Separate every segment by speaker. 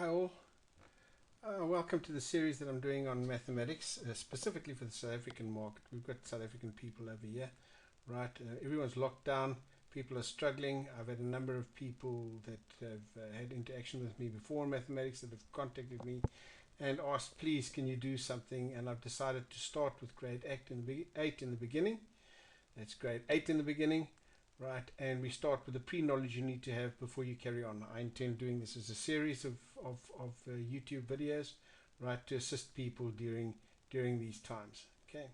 Speaker 1: Hi all, welcome to the series that I'm doing on mathematics, specifically for the South African market. We've got South African people over here, right? Everyone's locked down, people are struggling. I've had a number of people that have had interaction with me before in mathematics that have contacted me and asked, please can you do something, and I've decided to start with grade 8 in the beginning. That's grade 8 in the beginning. Right, and we start with the pre-knowledge you need to have before you carry on. I intend doing this as a series of YouTube videos, right, to assist people during these times. Okay,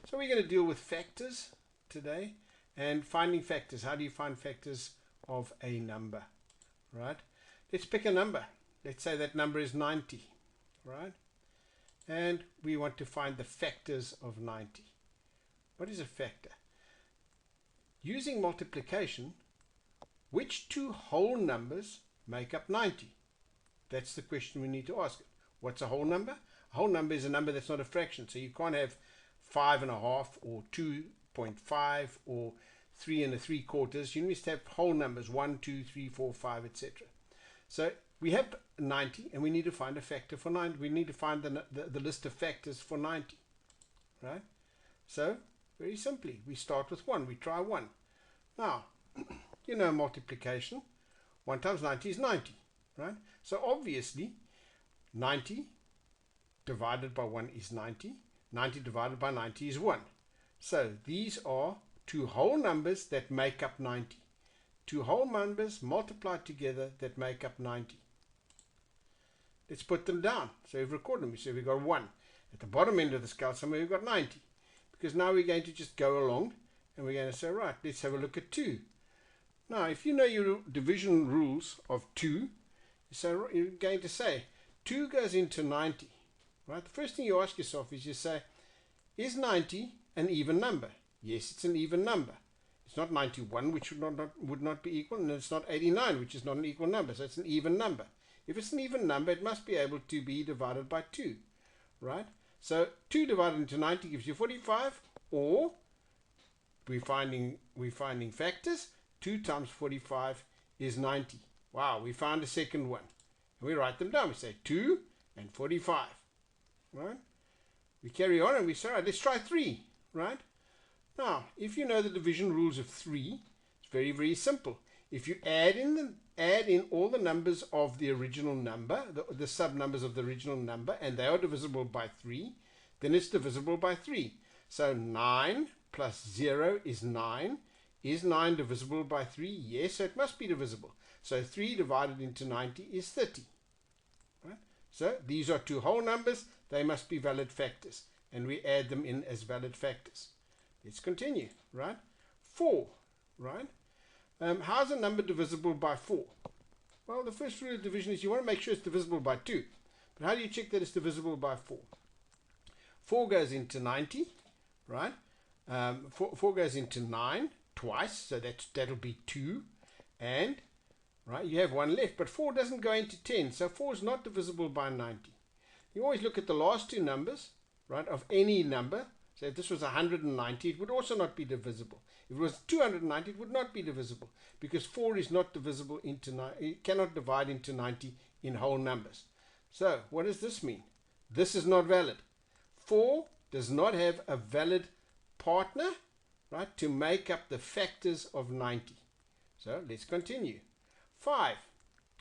Speaker 1: so we're going to deal with factors today and finding factors. How do you find factors of a number? Right, let's pick a number. Let's say that number is 90, right, and we want to find the factors of 90. What is a factor? Using multiplication, which two whole numbers make up 90? That's the question we need to ask. What's a whole number? A whole number is a number that's not a fraction. So you can't have 5.5 or 2.5 or 3 3/4. You must have whole numbers, 1, 2, 3, 4, 5, etc. So we have 90 and we need to find a factor for 90. We need to find the list of factors for 90. Right? So very simply, we start with 1. We try 1. Now, you know multiplication. 1 times 90 is 90. Right? So obviously, 90 divided by 1 is 90. 90 divided by 90 is 1. So these are two whole numbers that make up 90. Two whole numbers multiplied together that make up 90. Let's put them down. So we've recorded them. So we've got 1. At the bottom end of the scale somewhere we've got 90. Because now we're going to just go along and we're going to say, right, let's have a look at 2. Now, if you know your division rules of 2, so you're going to say 2 goes into 90. Right? The first thing you ask yourself is you say, is 90 an even number? Yes, it's an even number. It's not 91, which would not be equal, and it's not 89, which is not an equal number. So it's an even number. If it's an even number, it must be able to be divided by 2. Right? So 2 divided into 90 gives you 45, or we're finding factors. 2 times 45 is 90. Wow, we found a second one. And we write them down. We say 2 and 45. Right? We carry on and we say, right, let's try 3. Right? Now, if you know the division rules of 3, it's very, very simple. If you add in all the numbers of the original number, the sub numbers of the original number, and they are divisible by 3, then it's divisible by 3. So 9 plus 0 is 9. Is 9 divisible by 3? Yes, so it must be divisible. So 3 divided into 90 is 30. Right? So these are two whole numbers. They must be valid factors. And we add them in as valid factors. Let's continue. Right? 4. Right? How is a number divisible by 4? Well, the first rule of division is you want to make sure it's divisible by 2. But how do you check that it's divisible by 4? 4 goes into 90, right? 4 goes into 9 twice, so that'll be 2. And, right, you have 1 left. But 4 doesn't go into 10, so 4 is not divisible by 90. You always look at the last two numbers, right, of any number. So if this was 190, it would also not be divisible. If it was 290, it would not be divisible because 4 is not divisible into 9. It cannot divide into 90 in whole numbers. So what does this mean? This is not valid. 4 does not have a valid partner, right, to make up the factors of 90. So let's continue. 5,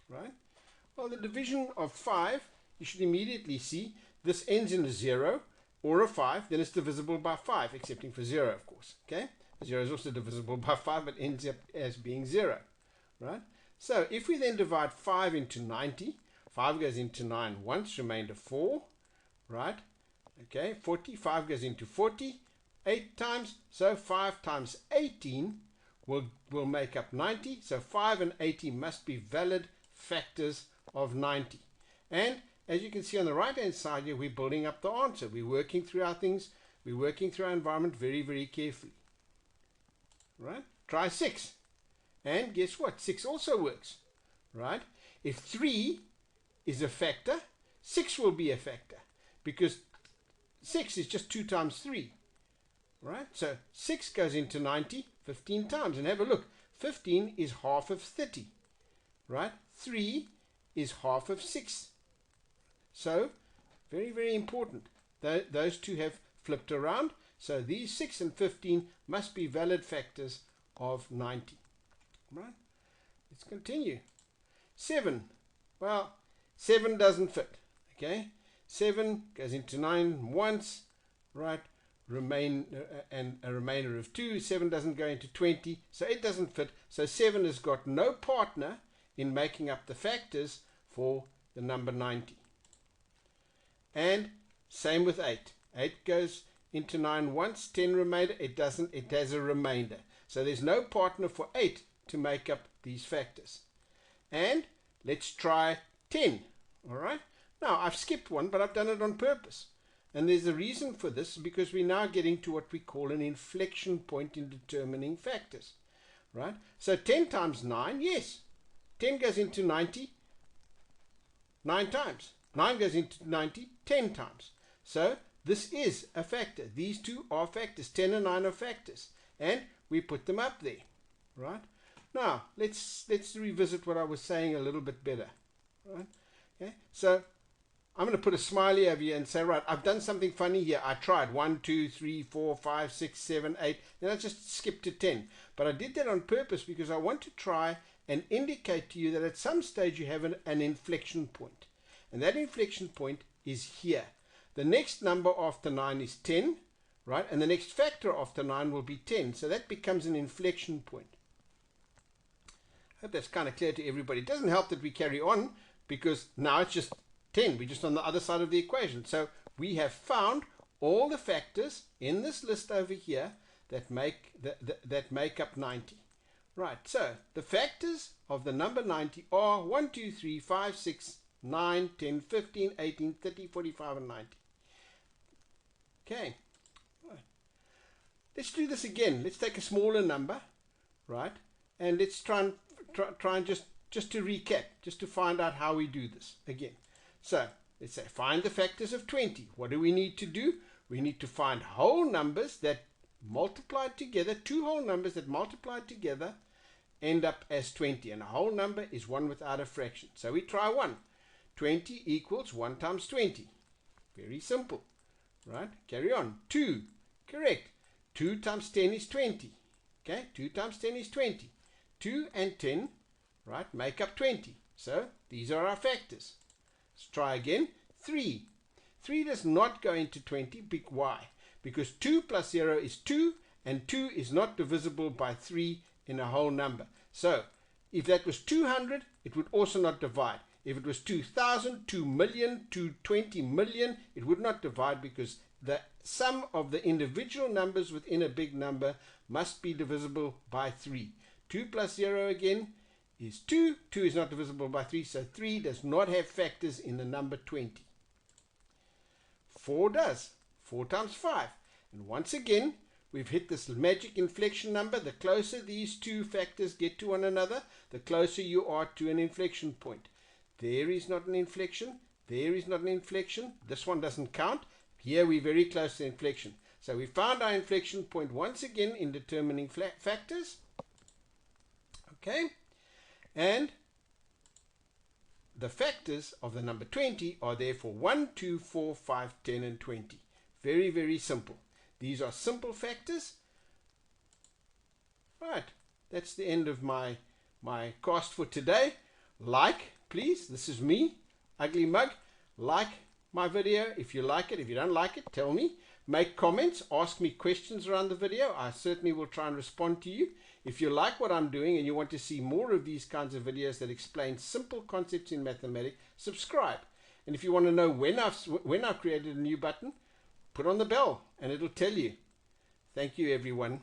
Speaker 1: right? Well, the division of 5, you should immediately see this ends in a 0 or a 5, then it's divisible by 5, excepting for 0, of course. Okay? 0 is also divisible by 5, but ends up as being 0. Right? So if we then divide 5 into 90, 5 goes into 9 once, remainder 4. Right? Okay, 40, 5 goes into 40, 8 times, so 5 times 18 will make up 90. So 5 and 80 must be valid factors of 90. And as you can see on the right hand side here, we're building up the answer. We're working through our things. We're working through our environment very, very carefully. Right? Try 6. And guess what? 6 also works. Right? If 3 is a factor, 6 will be a factor. Because 6 is just 2 times 3. Right? So 6 goes into 90 15 times. And have a look. 15 is half of 30. Right? 3 is half of 6. So, very, very important. Those two have flipped around. So these 6 and 15 must be valid factors of 90. Right? Let's continue. 7. Well, 7 doesn't fit. Okay? 7 goes into 9 once. Right? And a remainder of 2. 7 doesn't go into 20. So it doesn't fit. So 7 has got no partner in making up the factors for the number 90. And same with 8. 8 goes into 9 once, 10 remainder, it doesn't, it has a remainder. So there's no partner for 8 to make up these factors. And let's try 10. Alright? Now I've skipped one, but I've done it on purpose. And there's a reason for this, because we're now getting to what we call an inflection point in determining factors. Right? So 10 times 9, yes. 10 goes into 90 9 times. 9 goes into 90 10 times. So this is a factor. These two are factors. 10 and 9 are factors. And we put them up there. Right? Now, let's revisit what I was saying a little bit better. Right? Okay? So I'm going to put a smiley over here and say, right, I've done something funny here. I tried 1, 2, 3, 4, 5, 6, 7, 8. Then I just skipped to 10. But I did that on purpose because I want to try and indicate to you that at some stage you have an inflection point. And that inflection point is here. The next number after 9 is 10, right? And the next factor after 9 will be 10. So that becomes an inflection point. I hope that's kind of clear to everybody. It doesn't help that we carry on because now it's just 10. We're just on the other side of the equation. So we have found all the factors in this list over here that make up 90. Right, so the factors of the number 90 are 1, 2, 3, 5, 6, 9, 10, 15, 18, 30, 45, and 90. Okay. Right. Let's do this again. Let's take a smaller number, right? And let's try and just to recap, just to find out how we do this again. So let's say find the factors of 20. What do we need to do? We need to find whole numbers that multiplied together, two whole numbers that multiplied together end up as 20. And a whole number is one without a fraction. So we try 1. 20 equals 1 times 20. Very simple. Right? Carry on. 2. Correct. 2 times 10 is 20. Okay? 2 times 10 is 20. 2 and 10, right, make up 20. So these are our factors. Let's try again. 3. 3 does not go into 20. Why? Because 2 plus 0 is 2, and 2 is not divisible by 3 in a whole number. So if that was 200, it would also not divide. If it was 2,000, 2 million, 220 million, it would not divide because the sum of the individual numbers within a big number must be divisible by 3. 2 plus 0 again is 2. 2 is not divisible by 3, so 3 does not have factors in the number 20. 4 does. 4 times 5. And once again, we've hit this magic inflection number. The closer these two factors get to one another, the closer you are to an inflection point. There is not an inflection. There is not an inflection. This one doesn't count. Here we're very close to inflection. So we found our inflection point once again in determining factors. Okay. And the factors of the number 20 are therefore 1, 2, 4, 5, 10, and 20. Very, very simple. These are simple factors. Right. That's the end of my cast for today. Like, please. This is me, Ugly Mug. Like my video if you like it. If you don't like it, tell me. Make comments. Ask me questions around the video. I certainly will try and respond to you. If you like what I'm doing and you want to see more of these kinds of videos that explain simple concepts in mathematics, subscribe. And if you want to know when I've created a new button, put on the bell and it'll tell you. Thank you, everyone.